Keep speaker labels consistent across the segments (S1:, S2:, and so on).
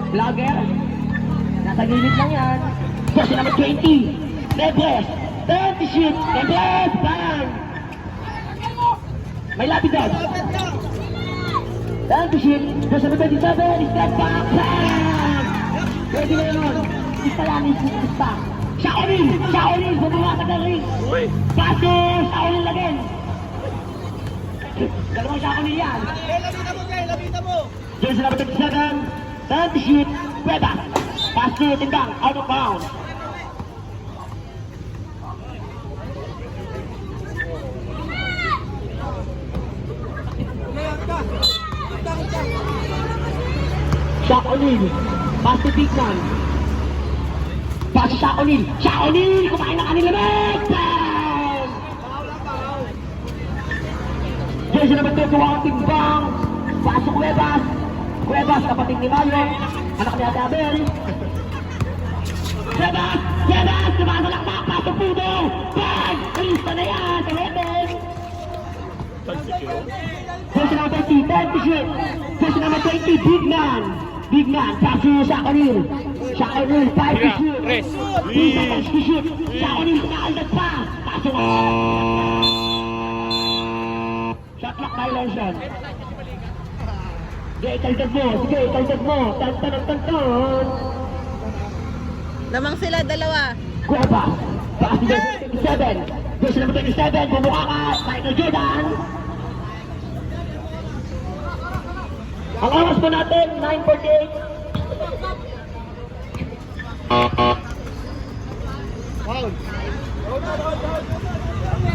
S1: Vlogger. Nasa gilid lang yan. Jersey number 20. Nebres. 30 shoot. Nebres. Bang. May lapid doon. 30 shoot. Jersey number 27. Step back. Bang. Pwede na yun. Isa lang yung isa. Shaolin. Shaolin. Bumawasag ng ring. Paso. Shaolin again. Dalawang Shaolin yan.
S2: Labita mo!
S1: Jersey number 27. 30 shoot. Pwede. Pass to Tindang, out of bounds. Shaq O'Neal, pass to Bigman. Pass to Shaq O'Neal. Shaq O'Neal, kumain na kanila lamig! Jersey number 21, Timbang. Pass to Cuevas. Cuevas, kapatid ni Mario. Anak ni Ate Abel. Cuevas! Cuevas! Tumasalakpak! Pasok puno! Bang! Kalista na yan! Kalete! Jersey number 30, 10 to shoot. Jersey number 20, Big Man. Big Man, pass to Shaq O'Neal. Shaq O'Neal, 5 to shoot. 3 seconds to shoot. Shaq O'Neal, kumakaldag pa. Pasok na. Shot clock violation. Sige, ikaldag mo. Sige, ikaldag mo. Tantan.
S3: Lamang sila, dalawa.
S1: Cueva. Pass to Jersey 27. Jersey number 27. Bumukha ka. Michael Jordan. Ang oras po natin, 9:48.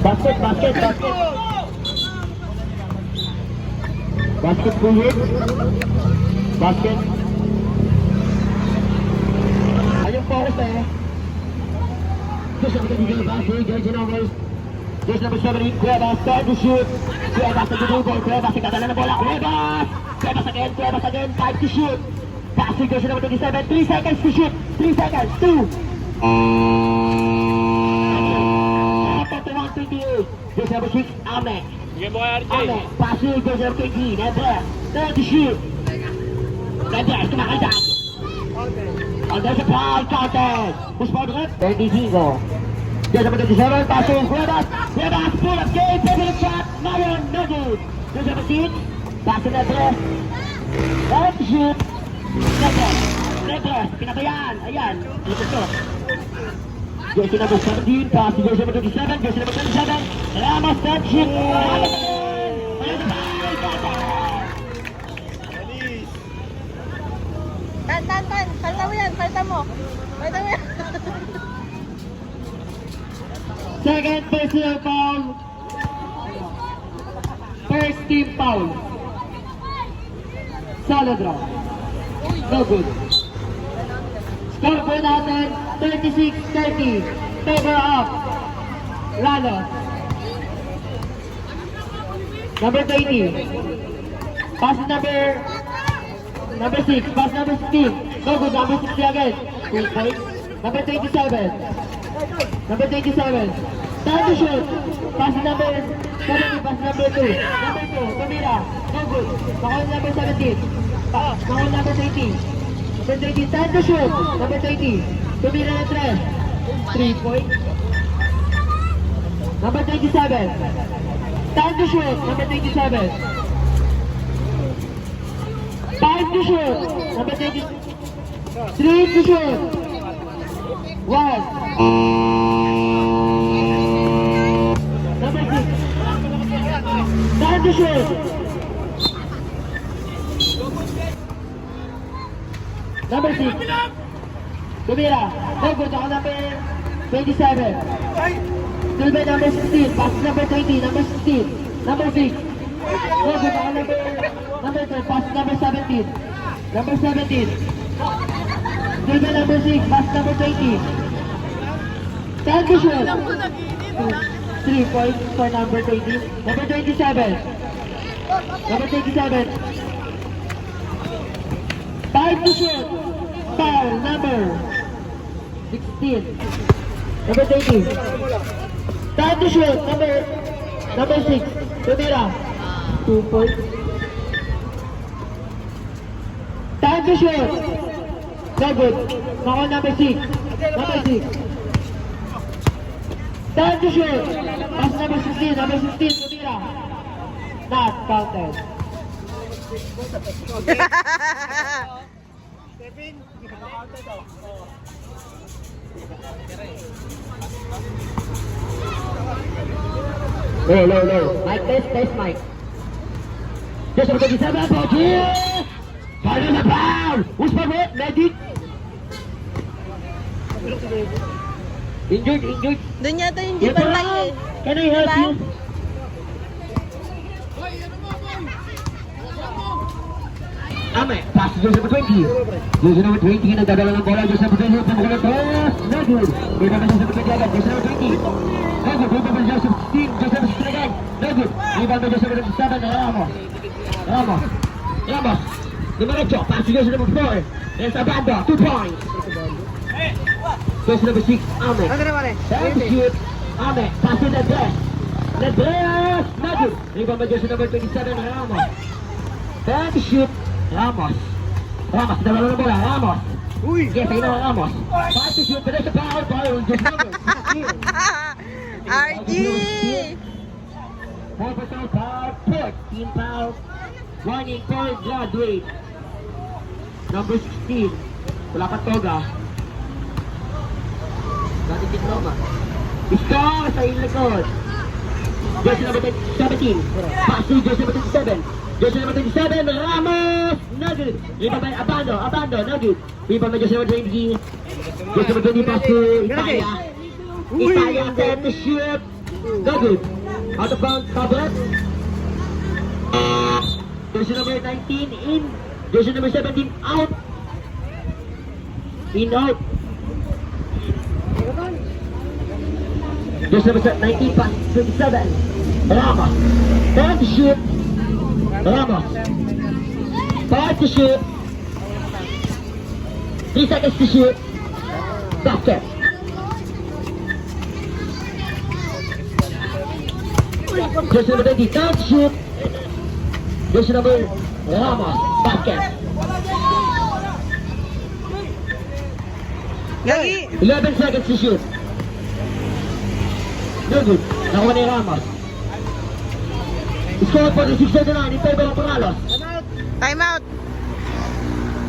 S1: Basket. Basket po hit. Basket. Ayun po ako eh. Jersey number 7, Cuevas, start to shoot. Cuevas sa gudugol, Cuevas, ikadala na bola, Cuevas! Cuevas again, 5 to shoot. Passing jersey number 27, 3 seconds to shoot. 3 seconds, 2. 31-28. Jersey number 6, Amek. Amek, passing jersey number 20, Nebres. 30 to shoot. Nebres, kumakaldag. Oh, there's a foul contest. Who's for the 35. Jersey number 27, passing Cuevas. Cuevas, pull up game, definite shot. Mayon, no good. Jersey number 6, passing Nebres. 30 shoot. Nebres, pinabayaan. Ayan, dito to. Jersey number 17, pass to jersey number 27, jersey number 27. Ramos, 30 shoot. Ramos again. Ayan na foul contest.
S3: Tan. Palta mo yan. Palta mo yan.
S1: Second personal foul. First team foul. Solid round. No good. Score po natin 36-30. Favor up. Lalo. Number 20. Pass number 6. Pass number 16. No good. Number 60 again. 2 points. Number 27. Number 27. Time to shoot. Pass number 70. Pass number 2. Number 2. Tumira. No good. Pakawin number 17. Pakawin number 20. Number 20. Time to shoot. Number 20. Tumira na 3 points. Number 27. Time to shoot. Number 27. 5 to shoot. Number 20. 3 to shoot. 1. Number 6. Time to shoot. Number 6. Tumira. No good. Ako number 27. Still by number 16. Pass number 20. Number 16. Number 6. No good. Ako number 12. Pass number 17. Number 17. Still by number 6. Pass number 20. Time to shoot. 3 points for number 20. Number 27. Number 27. 5 to shoot. Foul number 16. Number 20. Time to shoot. Number 6. Tumira. 2 points. Time to shoot. No good. Foul number 6. Number 6. Time to shoot. Pass number 16. Number 16. Tumira. Not counted. Low. Mic test, mic. Just over 27, Pochi! Final na foul! Who's for it? Medic? Injured.
S3: Doon yata yung di pantay eh.
S1: Can I help
S3: Diba?
S1: you? Ame, pass to Joseph 20. Joseph 20, nagdadala ng bola. Joseph 20, pumukulat. No good. Dito na Joseph 20 agad. Joseph 20. No good. Dito pa Joseph 16. Joseph 16 agad. No good. Rebound na Joseph 27. Ramos. Dimarecho. Pass to Joseph number 4. There's Abando. 2 points. Joseph number 6. Ame. Time to shoot. Ame. Pass to Nedres. No good. Rebound na Joseph number 27. Ramos. Time to shoot. Ramos, dalawa na bola, Ramos. Yes, ayun na Ramos. 5 to shoot, pero sa foul,
S3: RG!
S1: 4 personal foul, 14 foul. Warning for graduate. Number 16. Wala pa toga. Dati diploma. Score sa iyong likod. Jersey number 17. Pass to jersey number 27. Jersey number 27, Ramos! No good. Rebound by Abando, no good. Rebound by jersey number 20. Jersey number 20 pass to Ipaya. Ipaya set to shoot. No good. Out of bounds, Tablet. Jersey number 19 in. Jersey number 17 out. Out. Jersey number 19 pass 27. Ramos. Time to shoot. Ramos. 5 to shoot. 3 seconds to shoot. Basket. Jersey number 20, time to shoot. Jersey number Ramos. Basket.
S3: Gagi!
S1: 11 seconds to shoot. No good. Nakuha ni Ramos. Score for the 6-9 in favor of Moralos.
S3: Time out!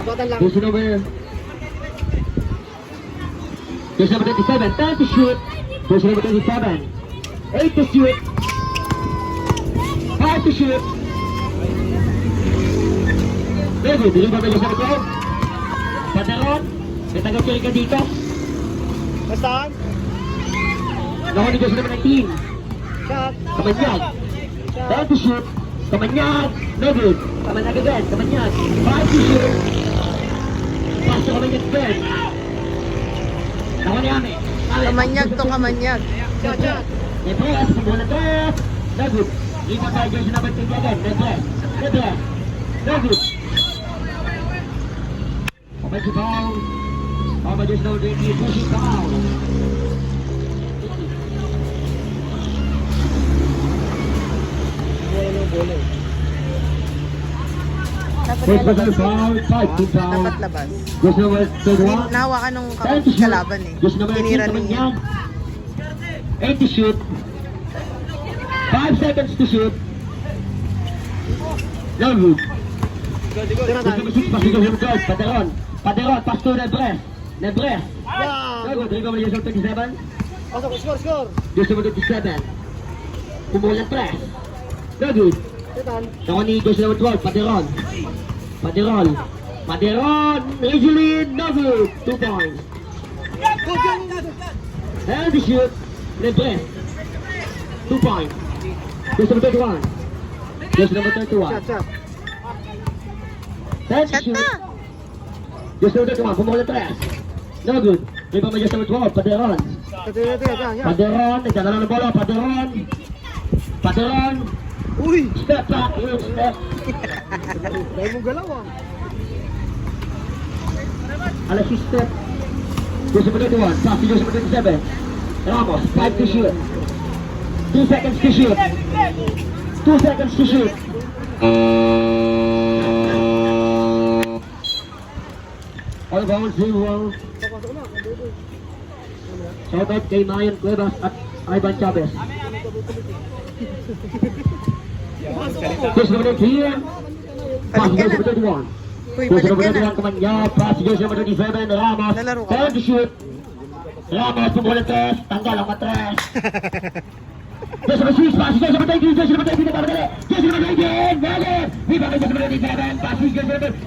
S1: Jersey number 27, time to shoot. Jersey number 27, 8 to shoot. 5 to shoot. Very good. Dili ba ba Jersey number 12? Padaron. May taga-carry ka dito.
S2: Basta?
S1: Nakuha ni Jersey number 19. Kamanyag. Time to shoot. Kamanyag. No good. Kamanyag again. Kamanyag. 5 to shoot. Pass to Kamanyag again. Nakuha ni Ame.
S3: Kamanyag to kamanyag.
S1: Nedres. Pumula Nedres. No good. Rebound by jersey number 20 again. Nedres. No good. Offensive foul. Foul by jersey number 20. Pushing foul. First personal foul, 5 to foul.
S3: Dapat labas.
S1: Jersey number 31.
S3: Nahawa ka nung
S1: Time to shoot.
S3: kalaban eh.
S1: Jersey number 18,
S3: Tinira ninyo.
S1: Kamanyag. 8 to shoot. 5 seconds to shoot. No good. Jersey number 6, pass to Jersey number 12. Paderon, pass to Nedres. No good. Rebound by jersey number 27.
S2: Pasok, score.
S1: Jersey number 27. Pumula ng press. No good. Nakuha ni jersey number 12, Paderon, Rizulin, no good. 2 points. And the shoot, Nedres. 2 points. Jersey number 31. Jersey number 31. And the
S3: Shot
S1: shoot,
S3: na!
S1: jersey number 31, pumula ng press. No good. Rebound by jersey number 12, Paderon, nagdadala ng bola, Paderon.
S2: Uy!
S1: Step back, you step.
S2: Dahil mong galaw ah.
S1: Alas yung step. Jersey number 21, pass to jersey number 27. Ramos, 5 to shoot. 2 seconds to shoot. 2 seconds to shoot. All ball, 0. Shoutout kay Mayan Cuevas at Ivan Chavez. Push number 10. Pass goes number 31.
S3: Uy,
S1: Push
S3: balik
S1: number
S3: ka na.
S1: 31 Kamanya. Pass goes number 27. Ramos.
S3: Nalaro ka
S1: Time to shoot. Ramos, pumula 3. Tanggal ang matres. Push number 6. Pass goes number 19. Push number 19. Napapadali. Push number 19. Negative. Rebound goes number 27. Pass goes number 12.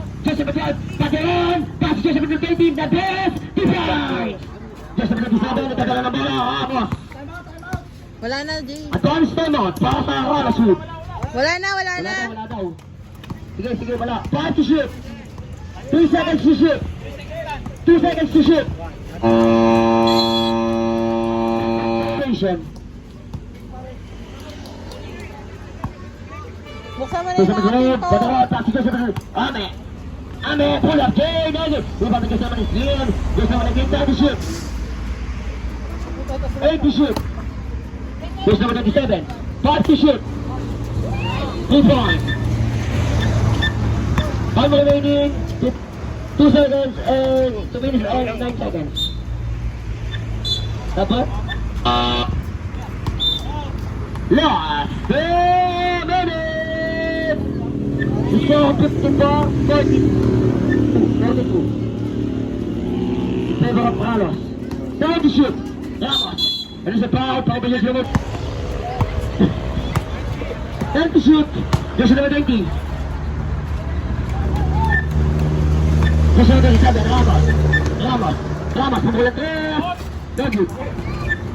S1: Pass goes number 18. The best. Defense. Just number 27. Natagalan ng bola. Ramos.
S3: Wala na, Jay.
S1: Advance timeout para sa Ramos shoot.
S3: Wala na, wala na.
S1: Wala daw. Sige, sige, wala. 5 to shoot. 3 seconds to shoot. 2 seconds to shoot. Station.
S3: Buksan mo na
S1: Push
S3: yung
S1: number
S3: mga
S1: 8.
S3: pinto.
S1: Badara, pass to number 8. Ame. Ame, pull up. Jay, Nugget. Rebound to kasama ni Slim. Kasama ni Kim. Time to shoot. 8 to shoot. Push number 27. 5 to shoot. 3 points. Time remaining 2 seconds and 2 minutes and 9 seconds. Dapat? Last 3 minutes! Score 54-42. In favor of Carlos. Time to shoot. Ramos. And it's a foul. Foul by number 10 to shoot. Just number 20. Just number 27. Ramos. Ramos. Pumula 3. Very good.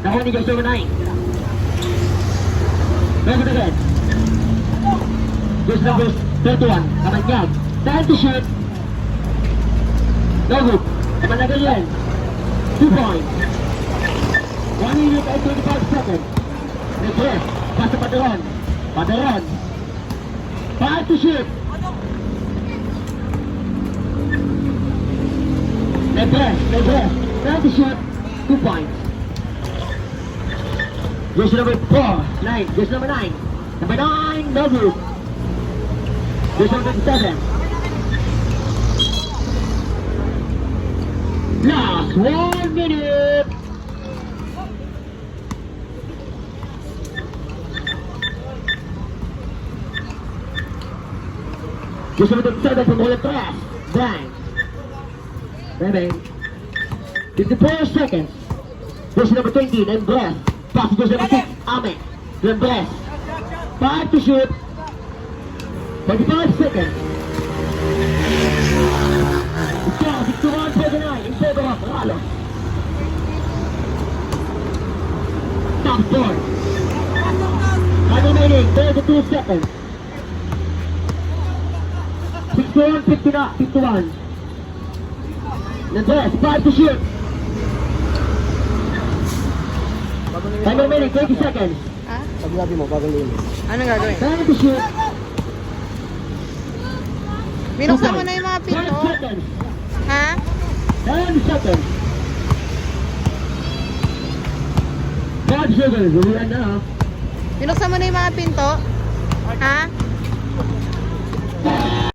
S1: Nakuha ni just number 9. Very good again. Just number 31. Kamanyag. Time to shoot. No good. Kamanyag again. 2 points. 1 minute and 25 seconds. Next. Pass to Pateron. Pateron. 5 to shoot. Next. Time to shoot. 2 points. Jersey number 4. 9. Jersey number 9. Number 9. No good. Jersey number 7. Last 1 minute. Jersey number 7 from Holland Press. Bang. Bang. 54 seconds. Jersey number 20. Then breath. Pass to jersey number 6. Ame. Then breath. 5 to shoot. 25 seconds. Score 61-49 in favor of Ralo. Top score. Time remaining 32 seconds. 61-51. Then breath. 5 to shoot. Time remaining 20 seconds.
S3: Ha?
S2: Sabi natin mo, bagong linis.
S3: Anong gagawin?
S1: Time to shoot.
S3: Binuksan mo na yung mga
S1: 5
S3: pinto.
S1: seconds.
S3: Ha?
S1: 10 seconds. 5 seconds. Ulian na ha.
S3: Binuksan mo na yung mga pinto. Ha?